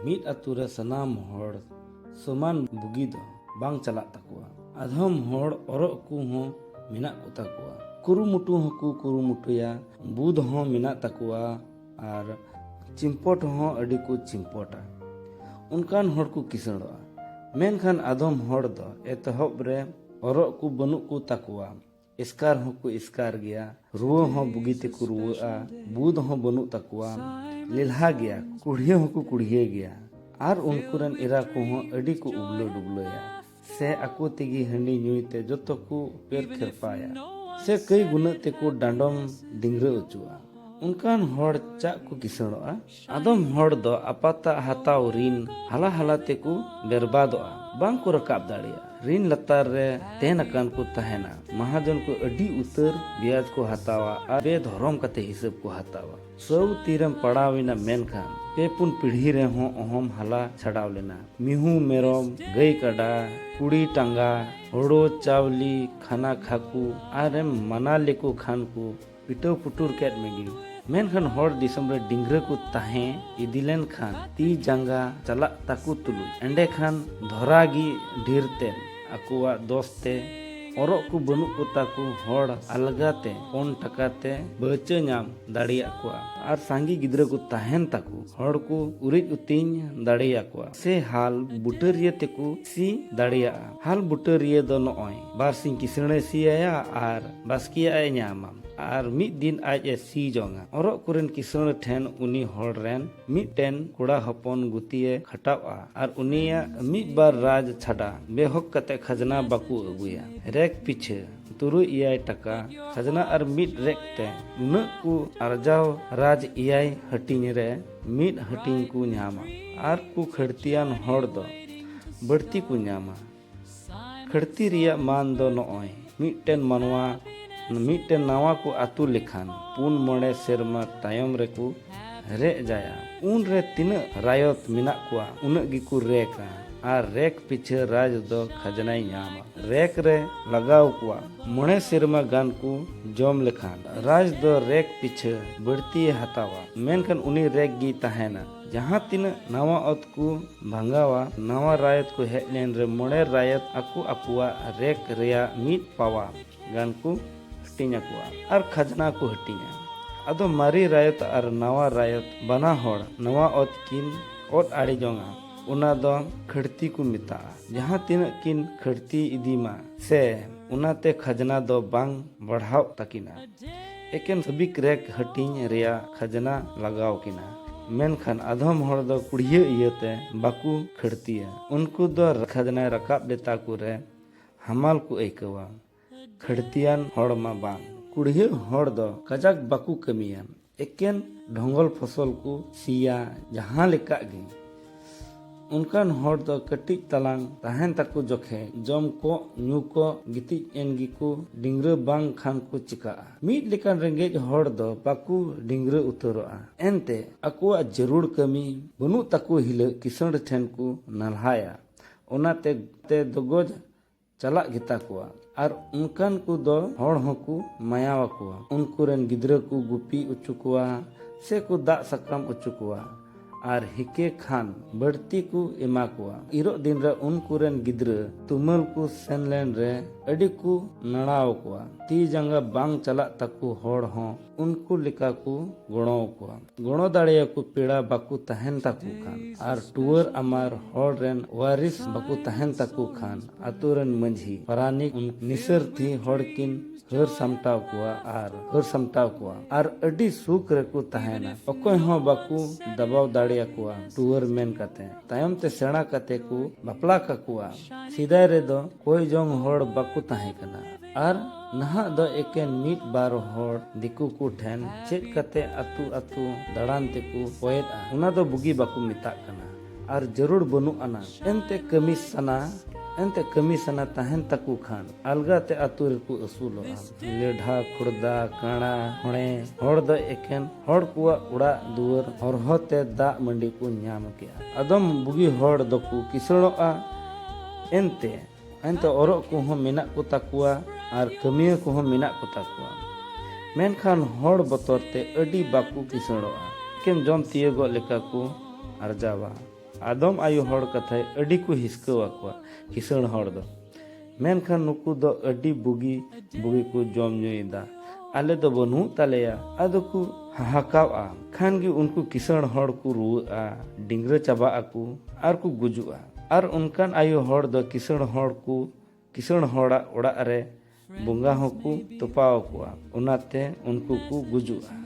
ᱢᱤᱫ ᱟᱛᱳ ᱨᱮ ᱥᱟᱱᱟᱢ ᱦᱚᱲ ᱥᱚᱢᱟᱱ ᱵᱩᱜᱤ ᱫᱚ ᱵᱟᱝ ᱪᱟᱞᱟᱜ ᱛᱟᱠᱚᱣᱟ। ᱟᱫᱷᱚᱢ ᱦᱚᱲ ᱚᱨᱚᱜ ᱠᱚ ᱦᱚᱸ ᱢᱮᱱᱟᱜ ᱠᱚ ᱛᱟᱠᱚᱣᱟ, ᱠᱩᱨᱩᱢᱩᱴᱩ ᱦᱚᱸᱠᱚ ᱠᱩᱨᱩᱢᱩᱴᱩᱭᱟ, ᱵᱩᱫ ᱦᱚᱸ ᱢᱮᱱᱟᱜ ᱛᱟᱠᱚᱣᱟ ᱟᱨ ᱪᱤᱢᱯᱚᱴ ᱦᱚᱸ ᱟᱹᱰᱤ ᱠᱚ ᱪᱤᱢᱯᱚᱴᱟ। ᱚᱱᱠᱟᱱ ᱦᱚᱲ ᱠᱚ ᱠᱤᱥᱟᱹᱬᱚᱜᱼᱟ। ᱢᱮᱱᱠᱷᱟन ᱟᱫᱚᱢ ᱦᱚᱲ ᱫᱚ ᱮᱛᱚᱦᱚᱵ ᱨᱮ ᱚᱨᱚᱜ ᱠᱚ ᱵᱟᱹᱱᱩᱜ ᱠᱚ ᱛᱟᱠᱚᱣᱟ, ᱮᱥᱠᱟᱨ ᱦᱚᱸᱠᱚ ᱮᱥᱠᱟᱨ ᱜᱮᱭᱟ, ᱨᱩᱣᱟᱹ ᱦᱚᱸ ᱵᱩᱜᱤ ᱛᱮᱠᱚ ᱨᱩᱣᱟᱹᱜᱼᱟ, ᱵᱩᱫ ᱦᱚᱸ ᱵᱟᱹᱱᱩᱜ ᱛᱟᱠᱚᱣᱟ, ᱞᱮᱞᱦᱟ ᱜᱮᱭᱟ, ᱠᱩᱲᱤᱭᱟᱹ ᱦᱚᱸᱠᱚ ᱠᱩᱲᱤᱭᱟᱹ ᱜᱮᱭᱟ। ᱟᱨ ᱩᱱᱠᱩ ᱨᱮᱱ ᱮᱨᱟ ᱠᱚᱦᱚᱸ ᱟᱹᱰᱤ ᱠᱚ ᱩᱵᱞᱟᱹ ᱰᱩᱵᱞᱟᱹᱭᱟ, ᱥᱮ ᱟᱠᱚ ᱛᱮᱜᱮ ᱦᱟᱺᱰᱤ ᱧᱩᱭ ᱛᱮ ᱡᱚᱛᱚ ᱠᱚ ᱯᱮᱨ ᱠᱷᱮᱨᱯᱟᱭᱟ, ᱥᱮ ᱠᱟᱹᱭ ᱜᱩᱱᱟᱹᱜ ᱛᱮᱠᱚ ᱰᱟᱸᱰᱚᱢ ᱰᱤᱝᱨᱟᱹ ᱚᱪᱚᱜᱼᱟ। ᱚᱱᱠᱟᱱ ᱦᱚᱲ ᱪᱟᱜ ᱠᱚ ᱠᱤᱥᱟᱹᱬᱚᱜᱼᱟ? ᱟᱫᱚᱢ ᱦᱚᱲ ᱫᱚ ᱟᱯᱟᱛᱟᱜ ᱦᱟᱛᱟᱣ ᱨᱤᱱ ᱦᱟᱞᱟ ᱦᱟᱞᱟ ᱛᱮᱠᱚ ᱵᱮᱨᱵᱟᱫᱚᱜᱼᱟ, ᱵᱟᱝ ᱠᱚ ᱨᱟᱠᱟᱵ ᱫᱟᱲᱮᱭᱟᱜᱼᱟ। ᱨᱤᱱ ᱞᱟᱛᱟᱨ ᱨᱮ ᱛᱮᱱ ᱟᱠᱟᱱ ᱠᱚ ᱛᱟᱦᱮᱱᱟ। ᱢᱟᱦᱟᱡᱚᱱ ᱠᱚ ᱟᱹᱰᱤ ᱩᱛᱟᱹᱨ ᱵᱤᱭᱟᱡ ᱠᱚ ᱦᱟᱛᱟᱣᱟ ᱟᱨ ᱵᱮᱫᱷᱚᱨᱚᱢ ᱠᱟᱛᱮ ᱦᱤᱥᱟᱹᱵ ᱠᱚ ᱦᱟᱛᱟᱣᱟ। ᱥᱟᱹᱣ ᱛᱤᱨᱮᱢ ᱯᱟᱲᱟᱣᱮᱱᱟ ᱢᱮᱱᱠᱷᱟन 2-4 ᱯᱤᱲᱦᱤ ᱨᱮᱦᱚᱸ ᱚᱦᱚᱢ ᱦᱟᱞᱟ ᱪᱷᱟᱰᱟᱣ ᱞᱮᱱᱟ। ᱢᱤᱦᱩ ᱢᱮᱨᱚᱢ, ᱜᱟᱹᱭ ᱠᱟᱰᱟ, ᱠᱩᱲᱤ ᱴᱟᱸᱜᱟ, ᱦᱳᱲᱳ ᱪᱟᱣᱞᱤ, ᱠᱷᱟᱱᱟ ᱠᱷᱟᱠᱩ ᱟᱨᱮᱢ ᱢᱟᱱᱟ ᱞᱮᱠᱚ ᱠᱷᱟᱱ ᱠᱚ ᱯᱤᱴᱟᱹᱣ ᱯᱩᱴᱩᱨ ᱠᱮᱫ ᱢᱮᱜᱮ। ᱢᱮᱱᱠᱷᱟन ᱦᱚᱲ ᱫᱤᱥᱚᱢ ᱨᱮ ᱰᱤᱝᱨᱟᱹ ᱠᱚ ᱛᱟᱦᱮᱸ ᱤᱫᱤ ᱞᱮᱱᱠᱷᱟन ᱛᱤ ᱡᱟᱸᱜᱟ ᱪᱟᱞᱟᱜ ᱛᱟᱠᱚ ᱛᱩᱞᱩᱡ ᱮᱸᱰᱮᱠᱷᱟᱱ ᱫᱷᱚᱨᱟ ᱜᱮ ᱰᱷᱮᱨ ᱛᱮ ᱟᱠᱚᱣᱟᱜ ᱫᱚᱥ ᱛᱮ ᱚᱨᱚᱜ ᱠᱚ ᱵᱟᱹᱱᱩᱜ ᱠᱚ ᱛᱟᱠᱚ ᱦᱚᱲ ᱟᱞᱜᱟᱛᱮ ᱯᱚᱱ ᱴᱟᱠᱟ ᱛᱮ ᱵᱟᱹᱪᱟᱹ ᱧᱟᱢ ᱫᱟᱲᱮᱭᱟᱜ ᱠᱚᱣᱟ। ᱟᱨ ᱥᱟᱸᱜᱮ ᱜᱤᱫᱽᱨᱟᱹ ᱠᱚ ᱛᱟᱦᱮᱱ ᱛᱟᱠᱚ ᱦᱚᱲ ᱠᱚ ᱩᱨᱤᱡ ᱩᱛᱤᱧ ᱫᱟᱲᱮᱭᱟᱠᱚᱣᱟ, ᱥᱮ ᱦᱟᱞ ᱵᱩᱴᱟᱹᱨᱤᱭᱟᱹ ᱛᱮᱠᱚ ᱥᱤ ᱫᱟᱲᱮᱭᱟᱜᱼᱟ। ᱦᱟᱞ ᱵᱩᱴᱟᱹᱨᱤᱭᱟᱹ ᱫᱚ ᱱᱚᱜᱼᱚᱭ ᱵᱟᱨᱥᱤᱧ ᱠᱤᱥᱟᱹᱬᱮ ᱥᱤᱭᱟᱭᱟ ᱟᱨ ᱵᱟᱥᱠᱮᱭᱟᱜ ᱮ ᱧᱟᱢᱟ ᱟর ᱢᱤᱫ ᱫᱤᱱ ᱟᱡ ᱮ ᱥᱤ ᱡᱚᱝᱟ। ᱚᱨᱚᱜ ᱠᱚᱨᱮᱱ ᱠᱤᱥᱟᱹᱬ ᱴᱷᱮᱱ ᱩᱱᱤ ᱦᱚᱲ ᱨᱮᱱ ᱢᱤᱫᱴᱮᱱ ᱠᱚᱲᱟ ᱦᱚᱯᱚᱱ ᱜᱩᱛᱤᱭᱮ ᱠᱷᱟᱴᱟᱣᱼᱟ ᱟᱨ ᱩᱱᱤᱭᱟᱜ ᱢᱤᱫ ᱵᱟᱨ ᱨᱟᱡᱽ ᱪᱷᱟᱰᱟ ᱵᱮᱦᱚᱠ ᱠᱟᱛᱮ ᱠᱷᱟᱡᱽᱱᱟ ᱵᱟᱠᱚ ᱟᱹᱜᱩᱭᱟ। ᱨᱮᱠ ᱯᱤᱪᱷᱟᱹ 6-7 টাকা খাজনা আর মিড রেকতে উনাᱹᱜ কো আরজাও রাজ 6 হাটিং রে মিড হাটিং কো ᱧᱟᱢᱟ আর কো খড়তিয়ান হড় দ বাড়তি কো ᱧᱟᱢᱟ। খড়তি রিয়া মান দ নয় মিডটেন মানওয়া মিডটেন নাওয়া কো আতু লেখান 4-5 সেরমা তায়ম রে কো রে जाया। उन रे तिना रायत मिनाक कोआ उनाᱹᱜ गी को रेका আর রেক পিছে রাজ দ খাজনাই ᱧᱟᱢᱟ। রেক রে লাগাও কোয়া 5 সেরমা গান কো জম লেখান রাজ দ রেক পিছে বাড়তি হাতাवा। মেনখান উনি রেক গি তাহেনা। जहाँ तीना नवा अत को भंगावा नवा रायत को हेज लेन रे 5 रायत आकु आकुआ रेक रेया मीट पावा गान को हटिंया कोआ और खजना को हटिंया। अदो मारी रायत और नवा रायत बना होड़ नवा अत किन ओट आड़ी जोंगा उना दो खड़ती को मिता। जहाँ तीना किन खड़ती इदीमा से उनाते खजना दो बांग बढ़ाव तकिना, एकेन सबिक रेक हटिंग रेया खजना लगाव किना। मेनखान अधम हड़ दो कुड़िया इयते बाकू खड़तिया, उनको दो खजना रकाब देता को रे हमाल को ऐकवा। खड़तियान हड़ मा बांग कुड़िया हड़ दो कजाक बाकू कमिया, एकेन ढोंगल फसल को सिया जहाँ लेका गे। उनकान हड़ दो कटिज तलांग ताहेन ताको जोखे जम को न्यू को गितिज एनगी को डिंग्र बांग खान को चिका। मीट लेकान रेंगेज हड़ दो बाकू डिंग्र उतरोआ एनते अकुआ जरूर कमी बनु ताको हिले किसण ठेन को नल्हाया ओनाते ते दगोज चला गिता कोआ। और उनकान को दो हड़ होको मायावा कोआ, उनको रेन गिद्र को गुपी उचुकुआ से को दा सकम उचुकुआ और हिके खान बढ़ती को एमा कोआ। इरो दिन रे उनको रेन गिद्र तुमल को सेनलेन रे अडी को नड़ाव कोआ। ती जंगा बांग चला तको हड़ हो उनको लिका को गणो कोआ। गणो दाड़िया को पेड़ा बाकू तहन तको खान और टुअर अमार हड़ रेन वारिस बाकू तहन तको खान आतु रेन मंझी परानिक निसर थी हड़ किन हर समटाव कोआ और अडी सुख रे को तहना। अकोय हो बाकू दबाव दाड़िया कोआ टुअर मेन कते तायम ते सेणा कते को बापला का कोआ। सिदाय रे दो कोई जोंग हड़ बाकू तहे कना और नहा दो एकेन मीट बार हड़ दिकू को ठेन चेक कते अतु अतु दड़ान ते को पोएत उना दो बुगी बाकू मिता कना और जरूर बनु अना एनते कमी सना तहन तकू खान अलगा ते अतु रे को असुलो लेढ़ा खुर्दा काणा होणे हड़ दो एकेन हड़ कुआ उड़ा दुवर और होते दा मंडी को ᱧᱟᱢ के अदम बुगी हड़ दो को किसड़ोआ एनते औरक को हो मेना को तकुआ और कमिया को हो मेना को तकुआ। मेनखान हड़ बतर ते अडी बाकू किसड़ोआ केम जम तियगो लेका को अर्जावा। आदम आयु हड़ कथाय अडी को हिसकावा कोवा किसण हड़ दो मेनखान नुकु दो अडी बुगी बुगी को जम ᱧᱩᱭᱮᱫᱟ आले दो बनू तालेया आदो को हाहाकावा खान गी उनको किसण हड़ को रुआ डिंगरा चाबा आकू आर को गुजुआ आर उनकान आयु हड़ दो किसण हड़ा ओड़ा रे बोंगा होकू तोपाव कोवा उनाते उनको को गुजुआ।